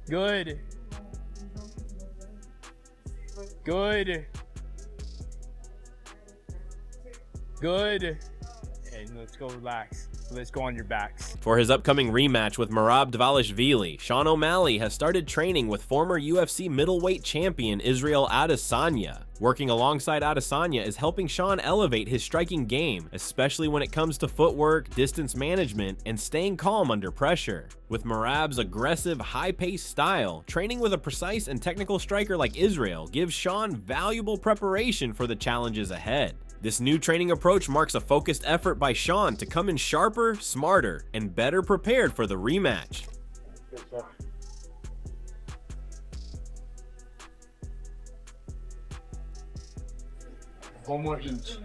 Good. Good. Good. And let's go relax. Let's go on your backs. For his upcoming rematch with Merab Dvalishvili, Sean O'Malley has started training with former UFC middleweight champion Israel Adesanya. Working alongside Adesanya is helping Sean elevate his striking game, especially when it comes to footwork, distance management, and staying calm under pressure. With Merab's aggressive, high-paced style, training with a precise and technical striker like Israel gives Sean valuable preparation for the challenges ahead. This new training approach marks a focused effort by Sean to come in sharper, smarter, and better prepared for the rematch. One more each.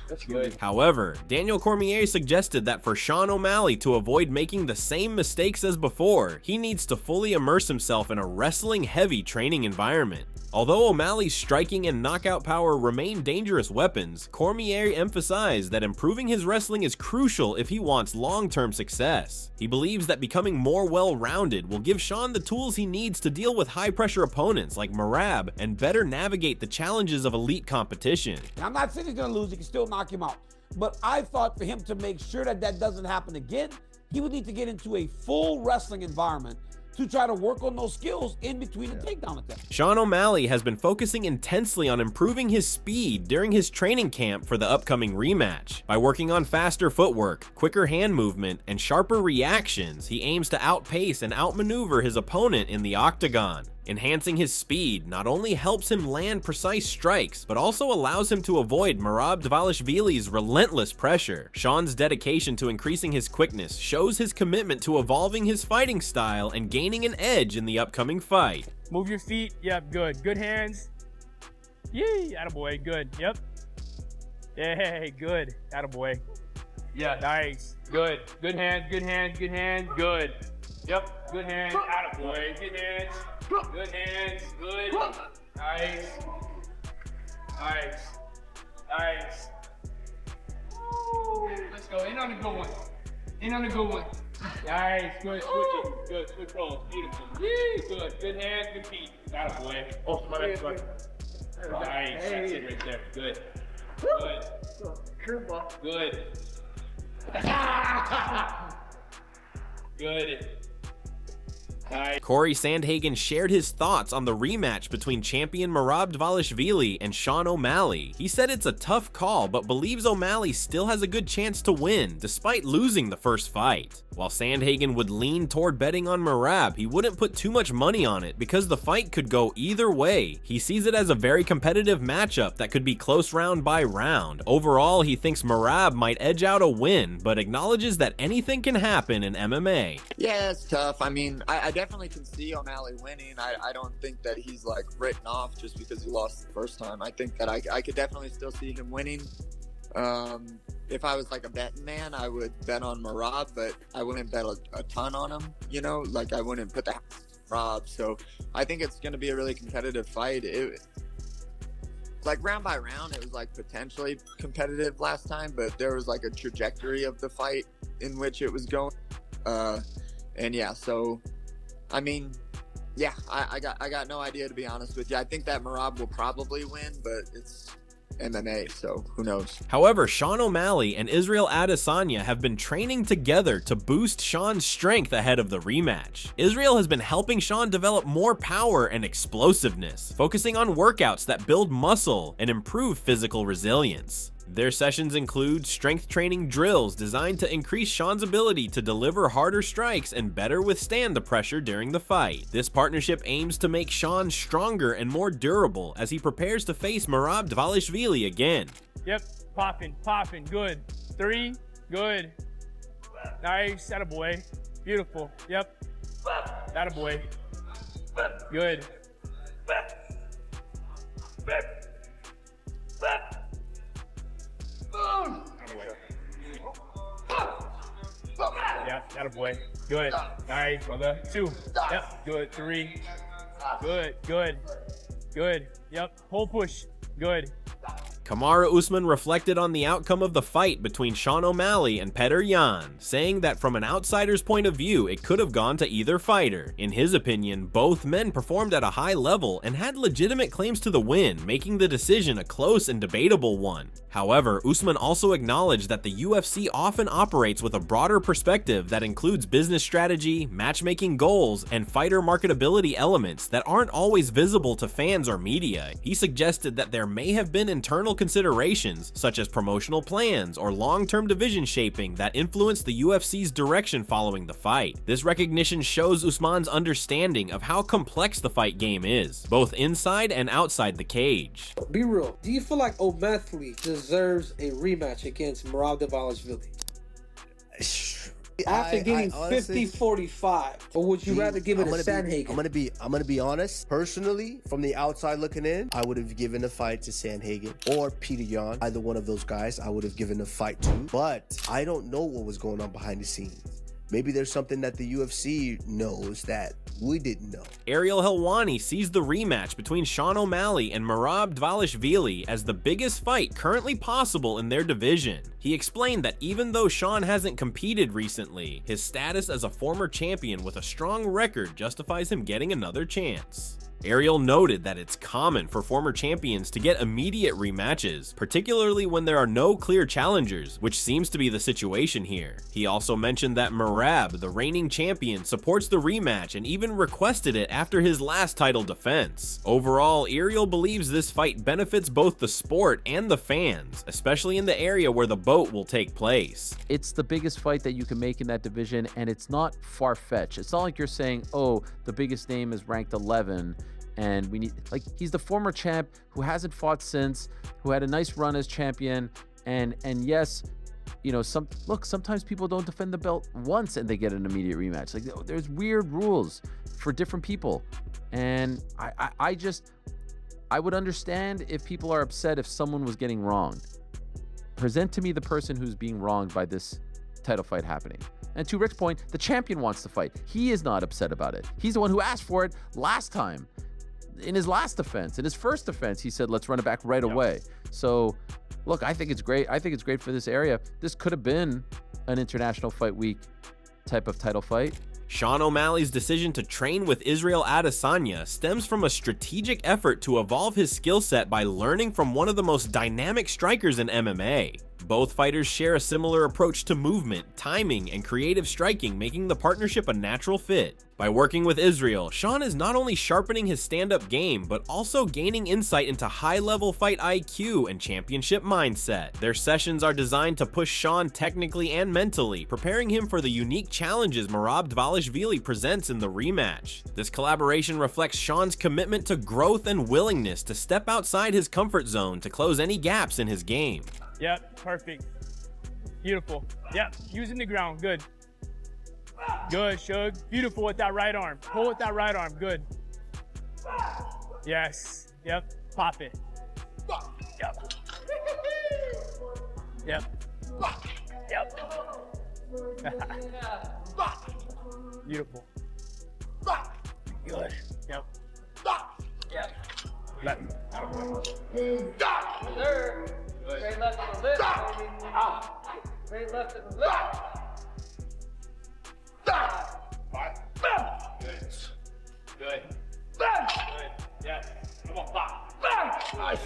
That's good. However, Daniel Cormier suggested that for Sean O'Malley to avoid making the same mistakes as before, he needs to fully immerse himself in a wrestling-heavy training environment. Although O'Malley's striking and knockout power remain dangerous weapons, Cormier emphasized that improving his wrestling is crucial if he wants long-term success. He believes that becoming more well-rounded will give Sean the tools he needs to deal with high-pressure opponents like Merab and better navigate the challenges of elite competition. I'm not saying he's going to lose, he can still knock him out. But I thought for him to make sure that that doesn't happen again, he would need to get into a full wrestling environment to try to work on those skills in between the takedown attempts. Sean O'Malley has been focusing intensely on improving his speed during his training camp for the upcoming rematch. By working on faster footwork, quicker hand movement, and sharper reactions, he aims to outpace and outmaneuver his opponent in the octagon. Enhancing his speed not only helps him land precise strikes, but also allows him to avoid Merab Dvalishvili's relentless pressure. Sean's dedication to increasing his quickness shows his commitment to evolving his fighting style and gaining an edge in the upcoming fight. Move your feet. Yep, good. Good hands. Yee, attaboy. Good. Yep. Hey, good. Attaboy. Yeah, nice. Good. Good hands, good hands, good hands. Good. Yep, good hands. Attaboy. Good hands. Good hands. Good. Nice. Nice. Nice. Woo. Let's go. In on the good one. In on the good one. Nice. Good. Switch it. Good. Switch rolls. Beautiful. Yee. Good. Good hands. Good feet. Attaboy. Oh, my bad. Nice. That's it right there. Good. Good. Good. Good. Nice. Corey Sandhagen shared his thoughts on the rematch between champion Merab Dvalishvili and Sean O'Malley. He said it's a tough call, but believes O'Malley still has a good chance to win, despite losing the first fight. While Sandhagen would lean toward betting on Merab, he wouldn't put too much money on it because the fight could go either way. He sees it as a very competitive matchup that could be close round by round. Overall, he thinks Merab might edge out a win, but acknowledges that anything can happen in MMA. Yeah, it's tough. I mean, I definitely can see O'Malley winning. I don't think that he's like written off just because he lost the first time. I think that I could definitely still see him winning. If I was like a betting man, I would bet on Merab, but I wouldn't bet a ton on him, you know, like I wouldn't put the house on Merab. So I think it's going to be a really competitive fight. Like round by round, it was like potentially competitive last time, but there was like a trajectory of the fight in which it was going. And yeah, so I mean, yeah, I got no idea, to be honest with you. I think that Merab will probably win, but it's MMA, so who knows. However, Sean O'Malley and Israel Adesanya have been training together to boost Sean's strength ahead of the rematch. Israel has been helping Sean develop more power and explosiveness, focusing on workouts that build muscle and improve physical resilience. Their sessions include strength training drills designed to increase Sean's ability to deliver harder strikes and better withstand the pressure during the fight. This partnership aims to make Sean stronger and more durable as he prepares to face Merab Dvalishvili again. Yep, popping, good. 3, good. Nice, attaboy. Beautiful, yep. Attaboy. Good. Yeah, attaboy. Good. Nice, brother. 2. Yep, good. 3. Good. Yep, pull push. Good. Kamaru Usman reflected on the outcome of the fight between Sean O'Malley and Petr Yan, saying that from an outsider's point of view, it could have gone to either fighter. In his opinion, both men performed at a high level and had legitimate claims to the win, making the decision a close and debatable one. However, Usman also acknowledged that the UFC often operates with a broader perspective that includes business strategy, matchmaking goals, and fighter marketability elements that aren't always visible to fans or media. He suggested that there may have been internal considerations, such as promotional plans or long-term division shaping, that influenced the UFC's direction following the fight. This recognition shows Usman's understanding of how complex the fight game is, both inside and outside the cage. Be real, do you feel like O'Malley deserves a rematch against Merab Dvalishvili? After getting 50-45, or would you rather give it to Sandhagen? I'm gonna be honest. Personally, from the outside looking in, I would have given the fight to Sandhagen or Petr Yan. Either one of those guys, I would have given the fight to. But I don't know what was going on behind the scenes. Maybe there's something that the UFC knows that we didn't know. Ariel Helwani sees the rematch between Sean O'Malley and Merab Dvalishvili as the biggest fight currently possible in their division. He explained that even though Sean hasn't competed recently, his status as a former champion with a strong record justifies him getting another chance. Ariel noted that it's common for former champions to get immediate rematches, particularly when there are no clear challengers, which seems to be the situation here. He also mentioned that Merab, the reigning champion, supports the rematch and even requested it after his last title defense. Overall, Ariel believes this fight benefits both the sport and the fans, especially in the area where the bout will take place. It's the biggest fight that you can make in that division, and it's not far-fetched. It's not like you're saying, oh, the biggest name is ranked 11, and we need, like, he's the former champ who hasn't fought since, who had a nice run as champion, and yes, you know, sometimes people don't defend the belt once and they get an immediate rematch. Like, there's weird rules for different people, and I would understand if people are upset if someone was getting wronged. Present to me the person who's being wronged by this title fight happening. And to Rick's point, the champion wants to fight. He is not upset about it. He's the one who asked for it last time. In his last defense, in his first defense, he said, let's run it back right away. So, look, I think it's great. I think it's great for this area. This could have been an International Fight Week type of title fight. Sean O'Malley's decision to train with Israel Adesanya stems from a strategic effort to evolve his skill set by learning from one of the most dynamic strikers in MMA. Both fighters share a similar approach to movement, timing, and creative striking, making the partnership a natural fit. By working with Israel, Sean is not only sharpening his stand-up game, but also gaining insight into high-level fight IQ and championship mindset. Their sessions are designed to push Sean technically and mentally, preparing him for the unique challenges Merab Dvalishvili presents in the rematch. This collaboration reflects Sean's commitment to growth and willingness to step outside his comfort zone to close any gaps in his game. Yep, perfect. Beautiful. Yep, using the ground. Good. Good, Shug. Beautiful with that right arm. Pull with that right arm. Good. Yes. Yep. Pop it. Yep. Yep. Yep. Beautiful. Good. Yep. Yep. Left. Sir. Straight left to the lip, baby. Straight left to the lip. Good. Good. Good. Yes. Come on. Nice.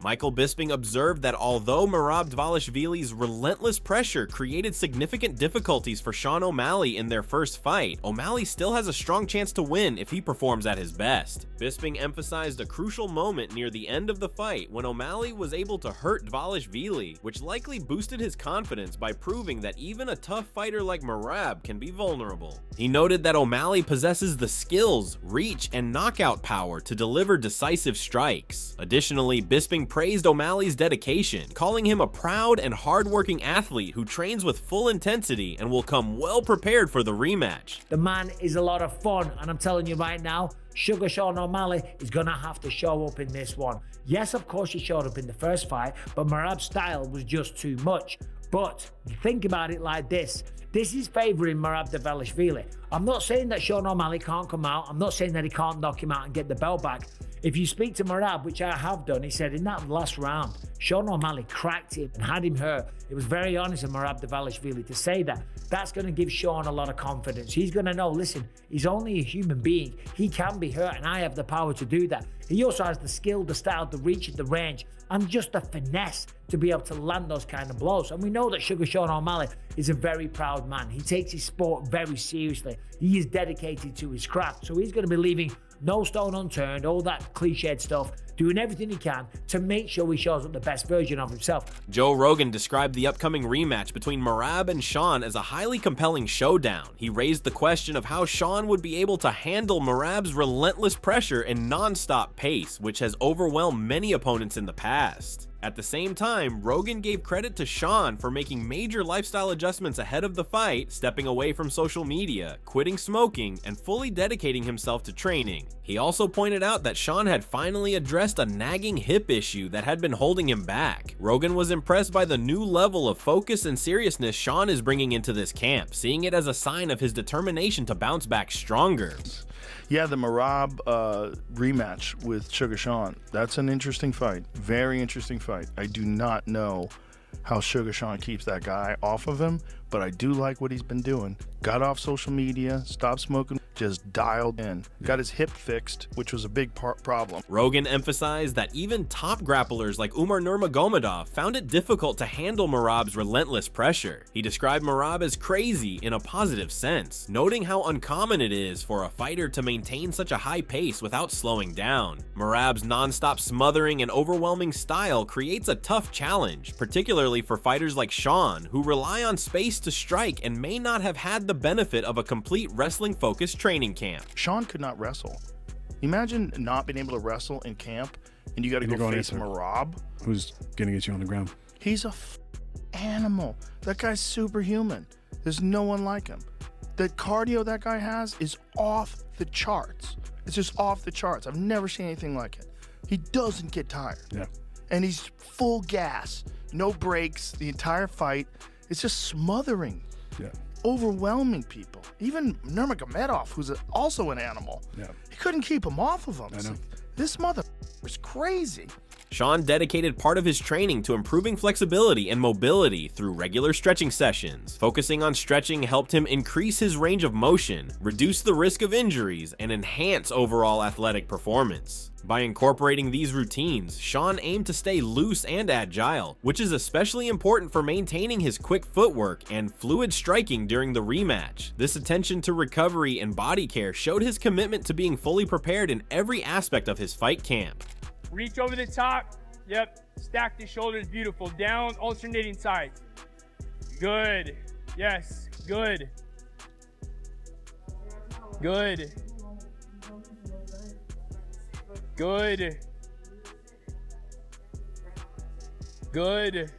Michael Bisping observed that although Merab Dvalishvili's relentless pressure created significant difficulties for Sean O'Malley in their first fight, O'Malley still has a strong chance to win if he performs at his best. Bisping emphasized a crucial moment near the end of the fight when O'Malley was able to hurt Dvalishvili, which likely boosted his confidence by proving that even a tough fighter like Merab can be vulnerable. He noted that O'Malley possesses the skills, reach, and knockout power to deliver decisive strikes. Additionally, Bisping praised O'Malley's dedication, calling him a proud and hard-working athlete who trains with full intensity and will come well prepared for the rematch. The man is a lot of fun, and I'm telling you right now, Sugar Sean O'Malley is going to have to show up in this one. Yes, of course he showed up in the first fight, but Merab's style was just too much. But think about it like this. This is favouring Merab Dvalishvili. I'm not saying that Sean O'Malley can't come out. I'm not saying that he can't knock him out and get the belt back. If you speak to Merab, which I have done, he said in that last round, Sean O'Malley cracked him and had him hurt. It was very honest of Merab Dvalishvili to say that. That's going to give Sean a lot of confidence. He's going to know, listen, he's only a human being. He can be hurt, and I have the power to do that. He also has the skill, the style, the reach, and the range, and just the finesse to be able to land those kind of blows. And we know that Sugar Sean O'Malley is a very proud man. He takes his sport very seriously. He is dedicated to his craft. So he's going to be leaving no stone unturned, all that cliched stuff, doing everything he can to make sure he shows up the best version of himself. Joe Rogan described the upcoming rematch between Merab and Sean as a highly compelling showdown. He raised the question of how Sean would be able to handle Merab's relentless pressure and non-stop pace, which has overwhelmed many opponents in the past. At the same time, Rogan gave credit to Sean for making major lifestyle adjustments ahead of the fight, stepping away from social media, quitting smoking, and fully dedicating himself to training. He also pointed out that Sean had finally addressed a nagging hip issue that had been holding him back. Rogan was impressed by the new level of focus and seriousness Sean is bringing into this camp, seeing it as a sign of his determination to bounce back stronger. Yeah, the Merab rematch with Sugar Sean, that's an interesting fight. Very interesting fight. I do not know how Sugar Sean keeps that guy off of him, but I do like what he's been doing. Got off social media, stopped smoking, just dialed in. Got his hip fixed, which was a big problem. Rogan emphasized that even top grapplers like Umar Nurmagomedov found it difficult to handle Merab's relentless pressure. He described Merab as crazy in a positive sense, noting how uncommon it is for a fighter to maintain such a high pace without slowing down. Merab's non-stop smothering and overwhelming style creates a tough challenge, particularly for fighters like Sean, who rely on space to strike and may not have had the benefit of a complete wrestling-focused training camp. Sean could not wrestle. Imagine not being able to wrestle in camp and you got to go face Merab. Who's gonna get you on the ground? He's a animal. That guy's superhuman. There's no one like him. The cardio that guy has is off the charts. It's just off the charts. I've never seen anything like it. He doesn't get tired. Yeah. And he's full gas, no breaks, the entire fight. It's just smothering. Yeah. Overwhelming people. Even Nurmagomedov, who's also an animal. Yeah. He couldn't keep him off of him. I know. This mother is crazy. Sean dedicated part of his training to improving flexibility and mobility through regular stretching sessions. Focusing on stretching helped him increase his range of motion, reduce the risk of injuries, and enhance overall athletic performance. By incorporating these routines, Sean aimed to stay loose and agile, which is especially important for maintaining his quick footwork and fluid striking during the rematch. This attention to recovery and body care showed his commitment to being fully prepared in every aspect of his fight camp. Reach over the top. Yep. Stack the shoulders. Beautiful. Down, alternating sides. Good. Yes. Good. Good. Good. Good.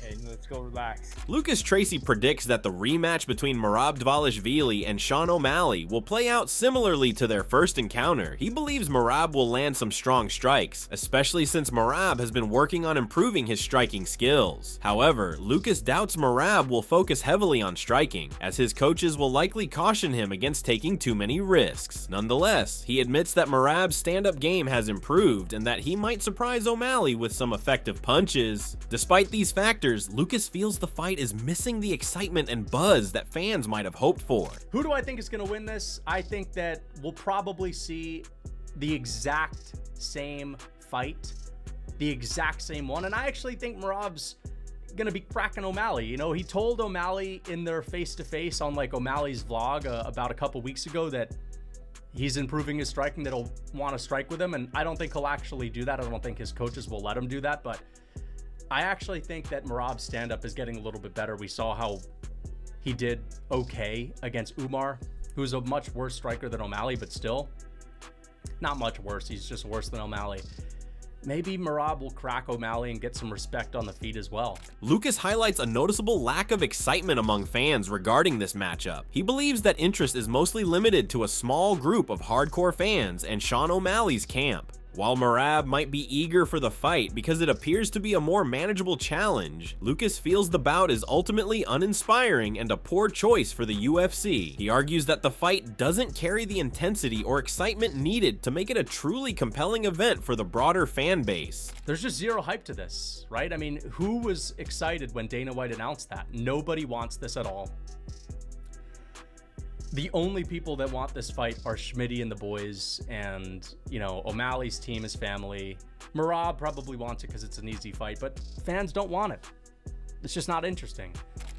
Okay, let's go relax. Lucas Tracy predicts that the rematch between Merab Dvalishvili and Sean O'Malley will play out similarly to their first encounter. He believes Merab will land some strong strikes, especially since Merab has been working on improving his striking skills. However, Lucas doubts Merab will focus heavily on striking, as his coaches will likely caution him against taking too many risks. Nonetheless, he admits that Merab's stand-up game has improved and that he might surprise O'Malley with some effective punches. Despite these factors, Lucas feels the fight is missing the excitement and buzz that fans might have hoped for. Who do I think is going to win this? I think that we'll probably see the exact same fight, the exact same one. And I actually think Merab's going to be cracking O'Malley. You know, he told O'Malley in their face-to-face on like O'Malley's vlog about a couple weeks ago that he's improving his striking, that he'll want to strike with him. And I don't think he'll actually do that. I don't think his coaches will let him do that. But I actually think that Merab's stand-up is getting a little bit better. We saw how he did okay against Umar, who's a much worse striker than O'Malley, but still not much worse. He's just worse than O'Malley. Maybe Merab will crack O'Malley and get some respect on the feet as well. Lucas highlights a noticeable lack of excitement among fans regarding this matchup. He believes that interest is mostly limited to a small group of hardcore fans and Sean O'Malley's camp. While Merab might be eager for the fight because it appears to be a more manageable challenge, Lucas feels the bout is ultimately uninspiring and a poor choice for the UFC. He argues that the fight doesn't carry the intensity or excitement needed to make it a truly compelling event for the broader fan base. There's just zero hype to this, right? I mean, who was excited when Dana White announced that? Nobody wants this at all. The only people that want this fight are Schmitty and the boys, and, you know, O'Malley's team is family. Merab probably wants it because it's an easy fight, but fans don't want it. It's just not interesting.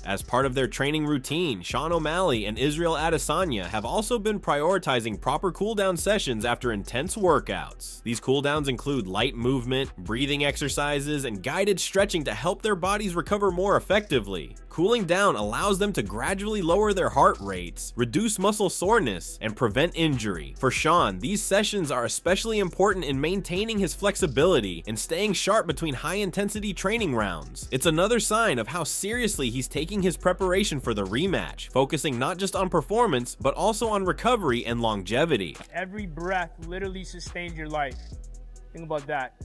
As part of their training routine, Sean O'Malley and Israel Adesanya have also been prioritizing proper cooldown sessions after intense workouts. These cooldowns include light movement, breathing exercises, and guided stretching to help their bodies recover more effectively. Cooling down allows them to gradually lower their heart rates, reduce muscle soreness, and prevent injury. For Sean, these sessions are especially important in maintaining his flexibility and staying sharp between high-intensity training rounds. It's another sign of how seriously he's taking his preparation for the rematch, focusing not just on performance, but also on recovery and longevity. Every breath literally sustains your life. Think about that.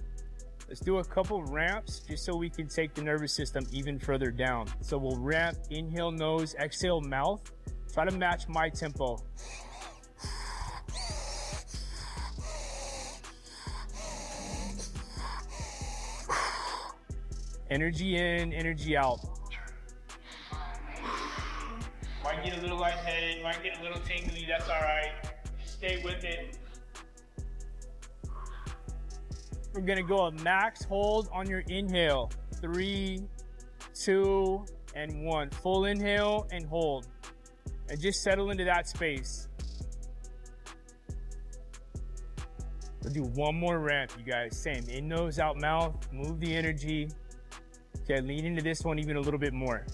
Let's do a couple ramps just so we can take the nervous system even further down. So we'll ramp, inhale nose, exhale mouth. Try to match my tempo. Energy in, energy out. Might get a little lightheaded, might get a little tingly, that's all right. Stay with it. We're gonna go a max hold on your inhale. 3, 2, and 1. Full inhale and hold. And just settle into that space. We'll do one more ramp, you guys. Same, in nose, out mouth, move the energy. Okay, lean into this one even a little bit more.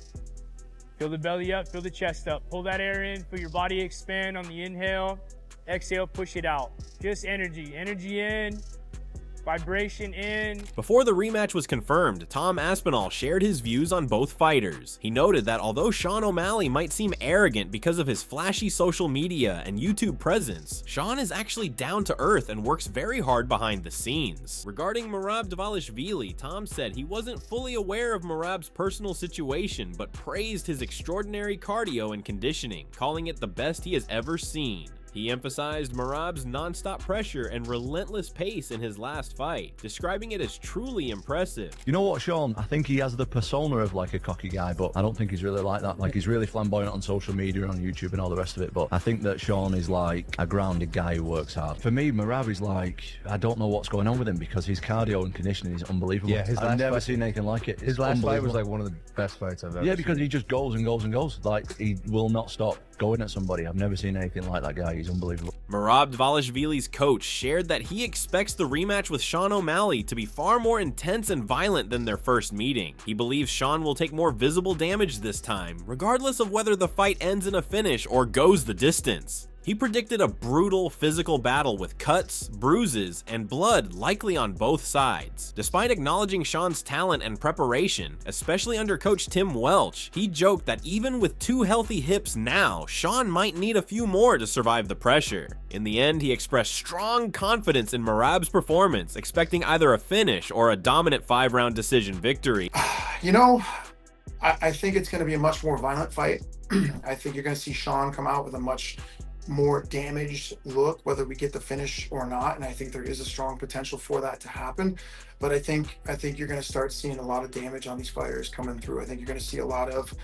Fill the belly up, fill the chest up. Pull that air in, feel your body expand on the inhale. Exhale, push it out. Just energy, energy in. Vibration in. Before the rematch was confirmed, Tom Aspinall shared his views on both fighters. He noted that although Sean O'Malley might seem arrogant because of his flashy social media and YouTube presence, Sean is actually down to earth and works very hard behind the scenes. Regarding Merab Dvalishvili, Tom said he wasn't fully aware of Merab's personal situation, but praised his extraordinary cardio and conditioning, calling it the best he has ever seen. He emphasized Merab's non-stop pressure and relentless pace in his last fight, describing it as truly impressive. You know what, Sean? I think he has the persona of like a cocky guy, but I don't think he's really like that. Like, he's really flamboyant on social media, on YouTube and all the rest of it, but I think that Sean is like a grounded guy who works hard. For me, Merab is like, I don't know what's going on with him because his cardio and conditioning is unbelievable. Yeah, I've never seen anything like it. His last fight was like one of the best fights I've ever seen. Because he just goes and goes and goes. Like, he will not stop going at somebody. I've never seen anything like that guy. He's unbelievable. Merab Dvalishvili's coach shared that he expects the rematch with Sean O'Malley to be far more intense and violent than their first meeting. He believes Sean will take more visible damage this time, regardless of whether the fight ends in a finish or goes the distance. He predicted a brutal physical battle with cuts, bruises, and blood likely on both sides. Despite acknowledging Sean's talent and preparation, especially under coach Tim Welch, he joked that even with 2 healthy hips now, Sean might need a few more to survive the pressure. In the end, he expressed strong confidence in Merab's performance, expecting either a finish or a dominant 5-round decision victory. You know, I think it's going to be a much more violent fight. I think you're going to see Sean come out with a much more damaged look, whether we get the finish or not, and I think there is a strong potential for that to happen. But I think you're going to start seeing a lot of damage on these fighters coming through. I think you're going to see a lot of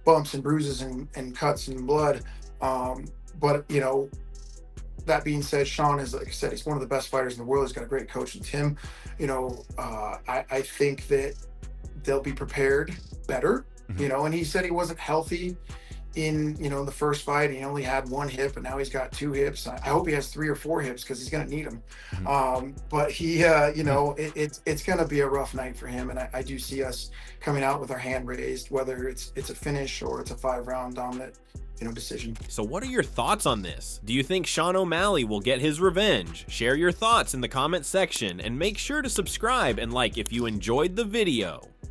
bumps and bruises and cuts and blood. But you know, that being said, Sean is, like I said, he's one of the best fighters in the world. He's got a great coach in Tim. You know, I think that they'll be prepared better. You know, and he said he wasn't healthy in, you know, the first fight. He only had 1 hip, and now he's got 2 hips. I hope he has 3 or 4 hips because he's going to need them. But he, you know, it's going to be a rough night for him. And I do see us coming out with our hand raised, whether it's a finish or it's a 5-round dominant, you know, decision. So what are your thoughts on this? Do you think Sean O'Malley will get his revenge? Share your thoughts in the comment section and make sure to subscribe and like if you enjoyed the video.